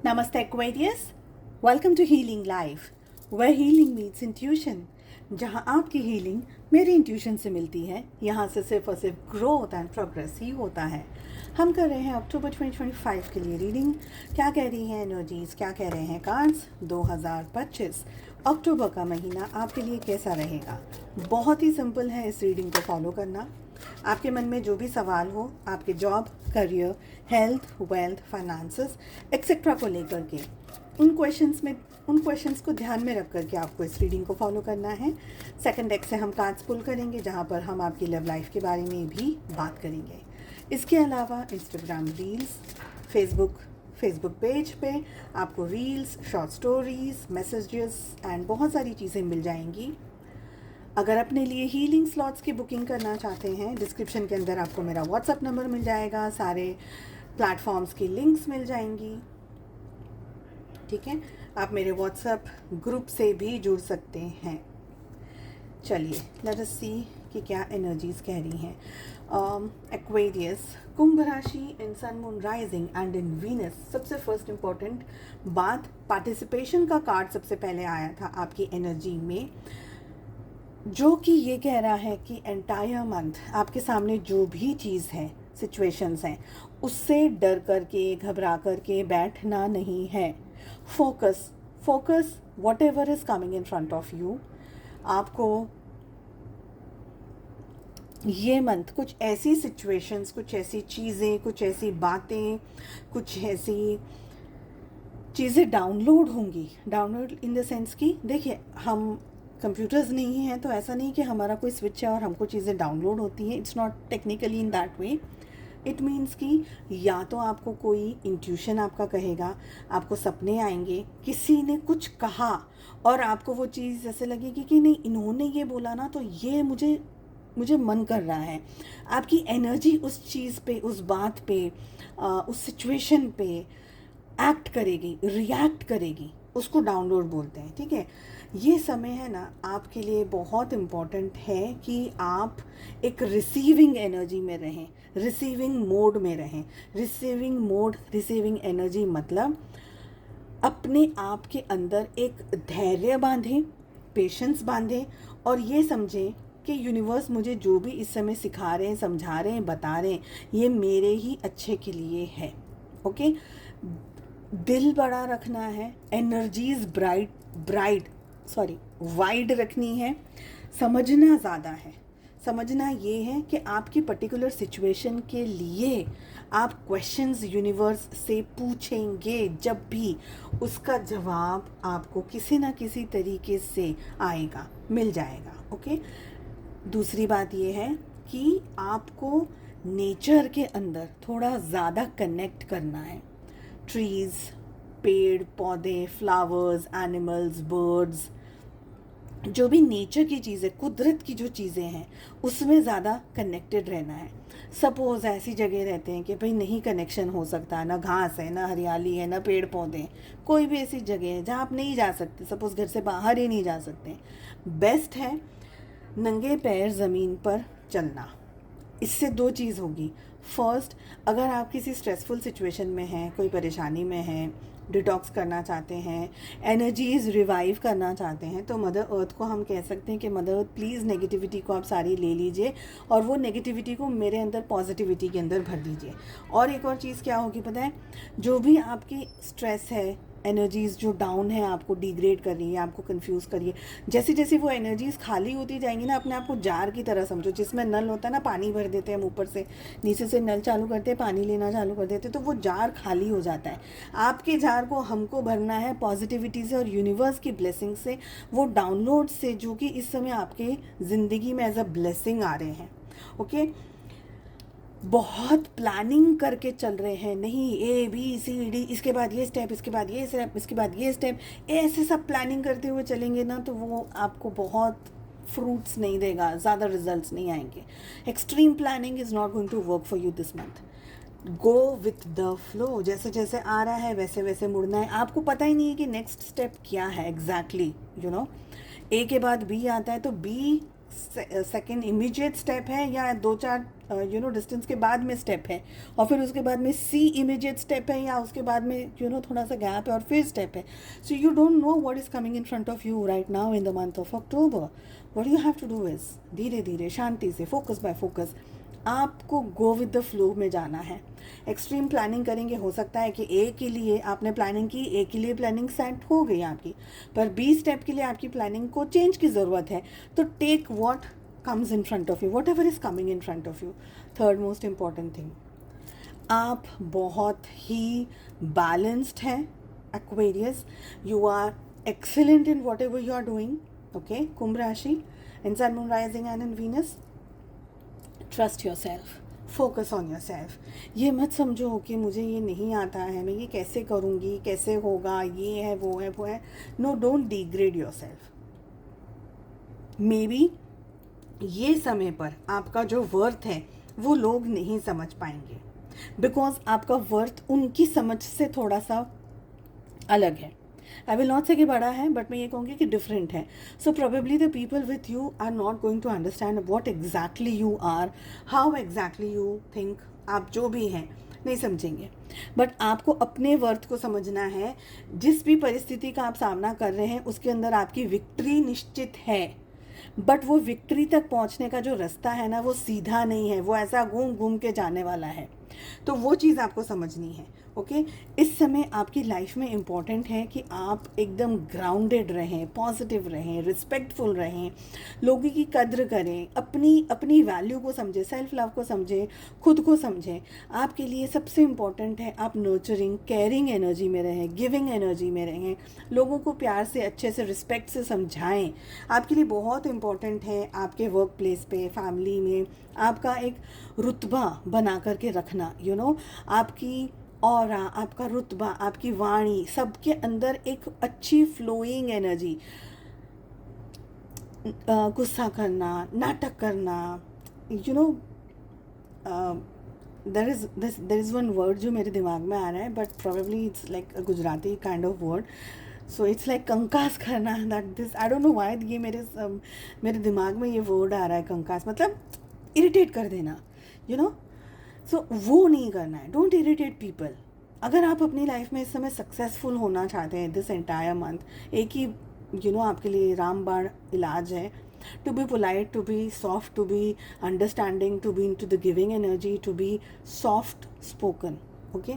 Namaste Aquarius. Welcome to Healing Life, where healing meets intuition. जहाँ आपकी healing मेरी intuition से मिलती है, यहाँ से सिर्फ और सिर्फ ग्रोथ एंड प्रोग्रेस ही होता है। हम कर रहे हैं अक्टूबर 2025 के लिए रीडिंग। क्या कह रही हैं एनर्जीज, क्या कह रहे हैं कार्ड्स। 2025 अक्टूबर का महीना आपके लिए कैसा रहेगा। बहुत ही सिंपल है इस रीडिंग को फॉलो करना। आपके मन में जो भी सवाल हो, आपके job, career, health, wealth, finances etcetera को लेकर के, उन क्वेश्चंस को ध्यान में रख करके आपको इस रीडिंग को फॉलो करना है। सेकंड डेक से हम कार्ड्स पुल करेंगे, जहां पर हम आपकी लव लाइफ के बारे में भी बात करेंगे। इसके अलावा इंस्टाग्राम रील्स, फेसबुक पेज पे आपको reels, short stories, messages and बहुत सारी चीज़ें मिल जाएंगी। अगर अपने लिए हीलिंग स्लॉट्स की बुकिंग करना चाहते हैं, डिस्क्रिप्शन के अंदर आपको मेरा व्हाट्सएप नंबर मिल जाएगा, सारे प्लेटफॉर्म्स की लिंक्स मिल जाएंगी। ठीक है, आप मेरे व्हाट्सएप ग्रुप से भी जुड़ सकते हैं। चलिए लेट अस सी कि क्या एनर्जीज कह रही हैं। एक्वेरियस, कुंभ राशि in sun moon rising and in Venus. सबसे फर्स्ट इम्पॉर्टेंट बात, पार्टिसिपेशन का कार्ड सबसे पहले आया था आपकी एनर्जी में, जो कि ये कह रहा है कि एंटायर मंथ आपके सामने जो भी चीज़ है, सिचुएशंस हैं, उससे डर करके, घबरा करके बैठना नहीं है। Focus what ever is coming in front of you. आपको ये मंथ कुछ ऐसी सिचुएशंस, कुछ ऐसी चीज़ें, कुछ ऐसी बातें, कुछ ऐसी चीज़ें डाउनलोड होंगी। डाउनलोड इन द सेंस कि देखिए, हम कंप्यूटर्स नहीं हैं, तो ऐसा नहीं कि हमारा कोई स्विच है और हमको चीज़ें डाउनलोड होती हैं। It's not technically in that way. It means कि या तो आपको कोई इंट्यूशन आपका कहेगा, आपको सपने आएंगे, किसी ने कुछ कहा और आपको वो चीज़ ऐसे लगेगी कि नहीं, इन्होंने ये बोला ना, तो ये मुझे मन कर रहा है। आपकी एनर्जी उस चीज़ पे, उस बात पे, उस सिचुएशन पे एक्ट करेगी, रिएक्ट करेगी, उसको डाउनलोड बोलते हैं। ठीक है, ये समय है ना आपके लिए बहुत इम्पॉर्टेंट है कि आप एक रिसीविंग एनर्जी में रहें, रिसीविंग मोड में रहें। रिसीविंग एनर्जी मतलब अपने आप के अंदर एक धैर्य बांधें, पेशेंस बांधें और ये समझें कि यूनिवर्स मुझे जो भी इस समय सिखा रहे हैं, समझा रहे हैं, बता रहे हैं, ये मेरे ही अच्छे के लिए है। ओके, दिल बड़ा रखना है, एनर्जीज वाइड रखनी है, समझना ज़्यादा है। समझना ये है कि आपकी पर्टिकुलर सिचुएशन के लिए आप क्वेश्चंस यूनिवर्स से पूछेंगे, जब भी उसका जवाब आपको किसी ना किसी तरीके से आएगा, मिल जाएगा। ओके, दूसरी बात ये है कि आपको नेचर के अंदर थोड़ा ज़्यादा कनेक्ट करना है। ट्रीज़, पेड़ पौधे, फ्लावर्स, एनिमल्स, बर्ड्स, जो भी नेचर की चीज़ें, कुदरत की जो चीज़ें हैं, उसमें ज़्यादा कनेक्टेड रहना है। सपोज़ ऐसी जगह रहते हैं कि भाई नहीं कनेक्शन हो सकता, ना घास है, ना हरियाली है, ना पेड़ पौधे हैं, कोई भी ऐसी जगह है जहाँ आप नहीं जा सकते, सपोज़ घर से बाहर ही नहीं जा सकते, बेस्ट है नंगे पैर ज़मीन पर चलना। इससे दो चीज़ होगी। फर्स्ट, अगर आप किसी स्ट्रेसफुल सिचुएशन में हैं, कोई परेशानी में हैं, डिटॉक्स करना चाहते हैं, एनर्जीज रिवाइव करना चाहते हैं, तो मदर अर्थ को हम कह सकते हैं कि मदर अर्थ प्लीज़ नेगेटिविटी को आप सारी ले लीजिए और वो नेगेटिविटी को मेरे अंदर पॉजिटिविटी के अंदर भर दीजिए। और एक और चीज़ क्या होगी पता है, जो भी आपकी स्ट्रेस है, एनर्जीज़ जो डाउन है, आपको डिग्रेड कर रही है, आपको कंफ्यूज करिए, जैसे जैसे वो एनर्जीज़ खाली होती जाएंगी ना, अपने आप को जार की तरह समझो, जिसमें नल होता है ना, पानी भर देते हैं हम, ऊपर से नीचे से नल चालू करते हैं, पानी लेना चालू कर देते हैं, तो वो जार खाली हो जाता है। आपके जार को हमको भरना है पॉजिटिविटी से और यूनिवर्स की ब्लेसिंग से, वो डाउनलोड से, जो कि इस समय आपके ज़िंदगी में एज अ ब्लेसिंग आ रहे हैं। ओके, बहुत प्लानिंग करके चल रहे हैं, नहीं ABCD, इसके बाद ये स्टेप, इसके बाद ये स्टेप, इसके बाद ये स्टेप, ऐसे सब प्लानिंग करते हुए चलेंगे ना, तो वो आपको बहुत फ्रूट्स नहीं देगा, ज़्यादा रिजल्ट्स नहीं आएंगे। Extreme planning is not going to work for you this month. Go with the flow, जैसे जैसे आ रहा है वैसे वैसे मुड़ना है। आपको पता ही नहीं है कि नेक्स्ट स्टेप क्या है एग्जैक्टली, A के बाद B आता है, तो B सेकेंड इमीडिएट स्टेप है या 2-4 डिस्टेंस के बाद में स्टेप है, और फिर उसके बाद में सी इमीडिएट स्टेप है या उसके बाद में थोड़ा सा गैप है और फिर स्टेप है. So you don't know what is coming in front of you right now in the month of October. What you have to do is धीरे धीरे शांति से, फोकस बाय फोकस, आपको गो विद द फ्लो में जाना है. Extreme planning करेंगे, हो सकता है कि ए के लिए आपने प्लानिंग की, ए के लिए प्लानिंग सेट हो गई आपकी, पर बी स्टेप के लिए आपकी प्लानिंग को चेंज की ज़रूरत है. तो take what comes in front of you, whatever is coming in front of you. Third most important thing, आप बहुत ही बैलेंस्ड हैं Aquarius. You are excellent in whatever you are doing. Okay, कुंभ राशि in sun moon rising and in Venus. Trust your self, focus on your self. ये मत समझो कि मुझे ये नहीं आता है, मैं ये कैसे करूँगी, कैसे होगा, ये है वो है वो है. No, don't degrade yourself. Maybe ये समय पर आपका जो वर्थ है वो लोग नहीं समझ पाएंगे, बिकॉज आपका वर्थ उनकी समझ से थोड़ा सा अलग है. आई विल नॉट से कि बड़ा है, बट मैं ये कहूँगी कि डिफरेंट है. So probably the people with you are not going to understand what exactly you are, how exactly you think. आप जो भी हैं नहीं समझेंगे, बट आपको अपने वर्थ को समझना है. जिस भी परिस्थिति का आप सामना कर रहे हैं उसके अंदर आपकी विक्ट्री निश्चित है, बट वो विक्ट्री तक पहुंचने का जो रास्ता है ना, वो सीधा नहीं है, वो ऐसा घूम घूम के जाने वाला है. तो वो चीज़ आपको समझनी है. ओके, इस समय आपकी लाइफ में इम्पॉर्टेंट है कि आप एकदम ग्राउंडेड रहें, पॉजिटिव रहें, रिस्पेक्टफुल रहें, लोगों की कद्र करें, अपनी वैल्यू को समझें, सेल्फ लव को समझें, खुद को समझें. आपके लिए सबसे इम्पॉर्टेंट है आप नर्चरिंग, केयरिंग एनर्जी में रहें, गिविंग एनर्जी में रहें, लोगों को प्यार से, अच्छे से, रिस्पेक्ट से समझाएं. आपके लिए बहुत इम्पॉर्टेंट है आपके वर्क प्लेस पे, फैमिली में आपका एक रुतबा बना करके रखना. आपकी ऑरा, आपका रुतबा, आपकी वाणी, सबके अंदर एक अच्छी फ्लोइंग एनर्जी. गुस्सा करना, नाटक करना, देर इज़ वन वर्ड जो मेरे दिमाग में आ रहा है, but probably it's like a Gujarati kind of word. So it's like कंकास करना. That this I don't know why ये मेरे दिमाग में ये वर्ड आ रहा है, कंकास, मतलब इरिटेट कर देना. सो वो नहीं करना है. Don't irritate people. अगर आप अपनी लाइफ में इस समय सक्सेसफुल होना चाहते हैं दिस एंटायर मंथ, एक ही आपके लिए रामबाण इलाज है. To be polite, to be soft, to be understanding, to be into the giving energy, to be soft spoken. Okay,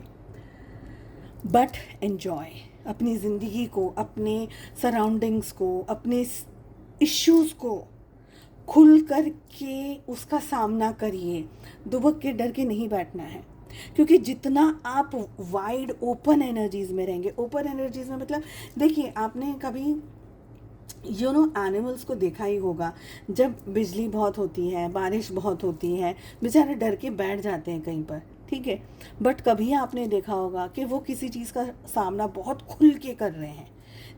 but enjoy अपनी ज़िंदगी को, अपने सराउंडिंग्स को, अपने इश्यूज़ को खुल कर के उसका सामना करिए. दुबक के डर के नहीं बैठना है, क्योंकि जितना आप वाइड ओपन एनर्जीज़ में रहेंगे, ओपन एनर्जीज़ में मतलब देखिए, आपने कभी एनिमल्स को देखा ही होगा, जब बिजली बहुत होती है, बारिश बहुत होती है, बेचारे डर के बैठ जाते हैं कहीं पर, ठीक है. बट कभी आपने देखा होगा कि वो किसी चीज़ का सामना बहुत खुल के कर रहे हैं.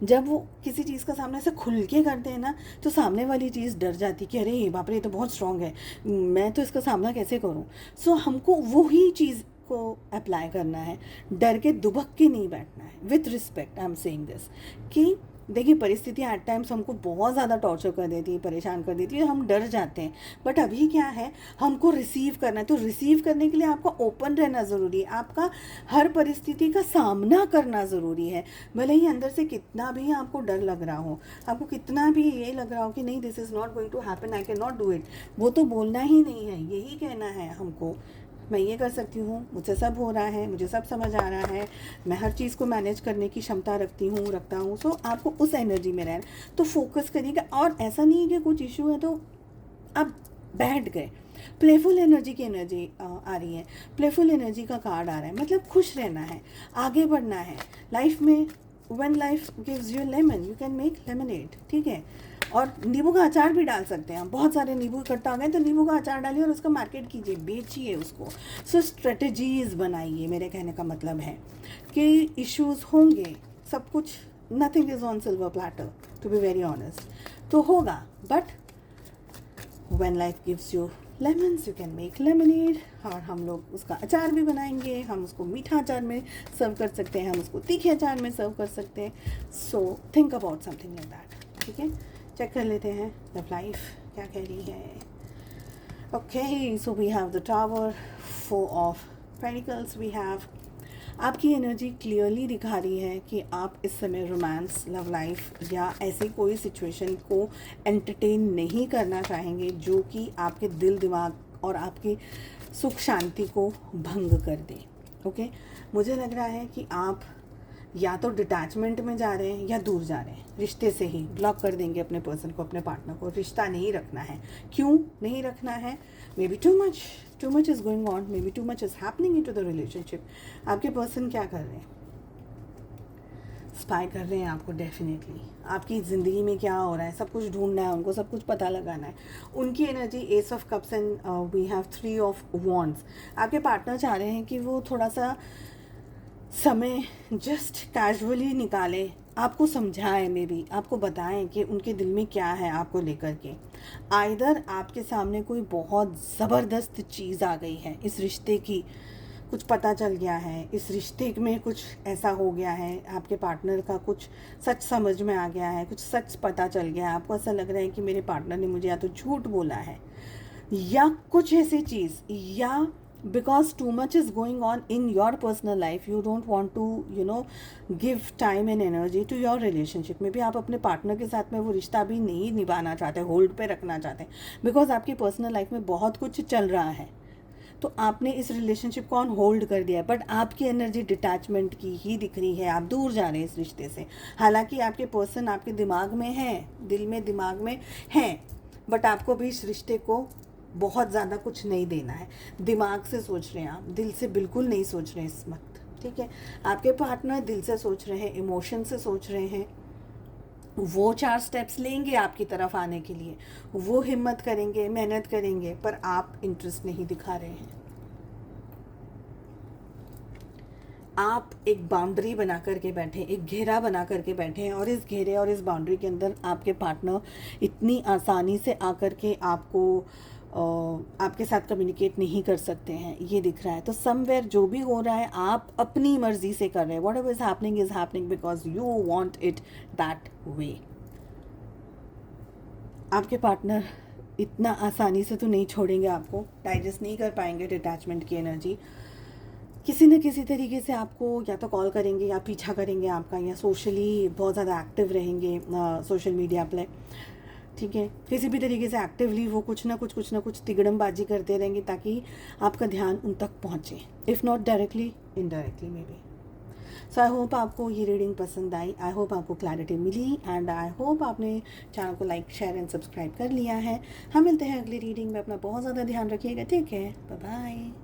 जब वो किसी चीज़ का सामना ऐसे खुल के करते हैं ना, तो सामने वाली चीज़ डर जाती कि अरे बाप रे, ये तो बहुत स्ट्रांग है, मैं तो इसका सामना कैसे करूं. सो हमको वही चीज़ को अप्लाई करना है, डर के दुबक के नहीं बैठना है. With respect I am saying this कि देखिए, परिस्थितियाँ एट टाइम्स हमको बहुत ज़्यादा टॉर्चर कर देती है, परेशान कर देती है, हम डर जाते हैं. बट अभी क्या है, हमको रिसीव करना है. तो रिसीव करने के लिए आपका ओपन रहना ज़रूरी है, आपका हर परिस्थिति का सामना करना ज़रूरी है. भले ही अंदर से कितना भी आपको डर लग रहा हो, आपको कितना भी ये लग रहा हो कि नहीं this is not going to happen, I can not do it, वो तो बोलना ही नहीं है. यही कहना है हमको, मैं ये कर सकती हूँ, मुझसे सब हो रहा है, मुझे सब समझ आ रहा है, मैं हर चीज़ को मैनेज करने की क्षमता रखता हूँ. सो आपको उस एनर्जी में रहना, तो फोकस करिएगा. और ऐसा नहीं है कि कुछ इशू है तो आप बैठ गए. प्लेफुल एनर्जी की एनर्जी आ रही है, प्लेफुल एनर्जी का कार्ड आ रहा है, मतलब खुश रहना है, आगे बढ़ना है लाइफ में. When life gives you lemon, you can make lemonade, ठीक है. और नींबू का अचार भी डाल सकते हैं. बहुत सारे नींबू इकट्ठा हो गए तो नींबू का अचार डालिए और उसका मार्केट कीजिए, बेचिए उसको. सो स्ट्रेटजीज बनाइए. मेरे कहने का मतलब है कि इश्यूज होंगे, सब कुछ, nothing is on silver platter, to be very honest. तो होगा, but when life gives you lemons you can make lemonade. और हम लोग उसका अचार भी बनाएंगे, हम उसको मीठा अचार में सर्व कर सकते हैं, हम उसको तीखे अचार में सर्व कर सकते हैं. So think about something like that, ठीक है. चेक कर लेते हैं लव लाइफ. क्या कह रही है? Okay, so we have the tower, 4 of pentacles we have. आपकी एनर्जी क्लियरली दिखा रही है कि आप इस समय रोमांस, लव लाइफ या ऐसी कोई सिचुएशन को एंटरटेन नहीं करना चाहेंगे जो कि आपके दिल दिमाग और आपकी सुख शांति को भंग कर दे। ओके, मुझे लग रहा है कि आप या तो डिटैचमेंट में जा रहे हैं या दूर जा रहे हैं, रिश्ते से ही ब्लॉक कर देंगे अपने पर्सन को, अपने पार्टनर को। रिश्ता नहीं रखना है। क्यों नहीं रखना है? Maybe too much is going on, maybe too much is happening into the relationship. आपके पर्सन क्या कर रहे हैं? स्पाई कर रहे हैं आपको डेफिनेटली। आपकी ज़िंदगी में क्या हो रहा है सब कुछ ढूंढना है उनको, सब कुछ पता लगाना है। उनकी energy ace of cups and we have 3 of wands. आपके पार्टनर चाह रहे हैं कि वो थोड़ा सा समय जस्ट कैजुअली निकाले, आपको समझाएं, मे बी आपको बताएं कि उनके दिल में क्या है आपको लेकर के। आइदर आपके सामने कोई बहुत ज़बरदस्त चीज़ आ गई है इस रिश्ते की, कुछ पता चल गया है, इस रिश्ते में कुछ ऐसा हो गया है, आपके पार्टनर का कुछ सच समझ में आ गया है, कुछ सच पता चल गया है। आपको ऐसा लग रहा है कि मेरे पार्टनर ने मुझे या तो झूठ बोला है या कुछ ऐसी चीज़, या because too much is going on in your personal life, you don't want to give time and energy to your relationship। में भी आप अपने पार्टनर के साथ में वो रिश्ता भी नहीं निभाना चाहते, होल्ड पे रखना चाहते हैं, बिकॉज आपकी पर्सनल लाइफ में बहुत कुछ चल रहा है, तो आपने इस रिलेशनशिप को ऑन होल्ड कर दिया है। बट आपकी एनर्जी डिटैचमेंट की ही दिख रही है, आप दूर जा रहे हैं इस रिश्ते से। हालांकि आपके पर्सन आपके दिमाग में है, दिल में दिमाग में है, बट आपको भी इस रिश्ते को बहुत ज़्यादा कुछ नहीं देना है। दिमाग से सोच रहे हैं आप, दिल से बिल्कुल नहीं सोच रहे हैं इस वक्त, ठीक है? आपके पार्टनर दिल से सोच रहे हैं, इमोशन से सोच रहे हैं। वो 4 स्टेप्स लेंगे आपकी तरफ आने के लिए, वो हिम्मत करेंगे, मेहनत करेंगे, पर आप इंटरेस्ट नहीं दिखा रहे हैं। आप एक बाउंड्री बना करके बैठे, एक घेरा बना करके बैठे हैं, और इस घेरे और इस बाउंड्री के अंदर आपके पार्टनर इतनी आसानी से आकर के आपके साथ कम्युनिकेट नहीं कर सकते हैं, ये दिख रहा है। तो समवेयर जो भी हो रहा है आप अपनी मर्जी से कर रहे हैं। Whatever is happening because you want it that way. आपके पार्टनर इतना आसानी से तो नहीं छोड़ेंगे आपको, डाइजेस्ट नहीं कर पाएंगे डिटैचमेंट की एनर्जी। किसी न किसी तरीके से आपको या तो कॉल करेंगे या पीछा करेंगे आपका, या सोशली बहुत ज़्यादा एक्टिव रहेंगे सोशल मीडिया पर, ठीक है? किसी भी तरीके से एक्टिवली वो कुछ ना कुछ तिगड़मबाजी करते रहेंगे ताकि आपका ध्यान उन तक पहुँचे, if not directly, indirectly maybe. So I hope आपको ये रीडिंग पसंद आई, आई होप आपको क्लैरिटी मिली, एंड आई होप आपने चैनल को लाइक, शेयर एंड सब्सक्राइब कर लिया है। हम मिलते हैं अगली रीडिंग में। अपना बहुत ज़्यादा ध्यान रखिएगा, ठीक है? Bye bye.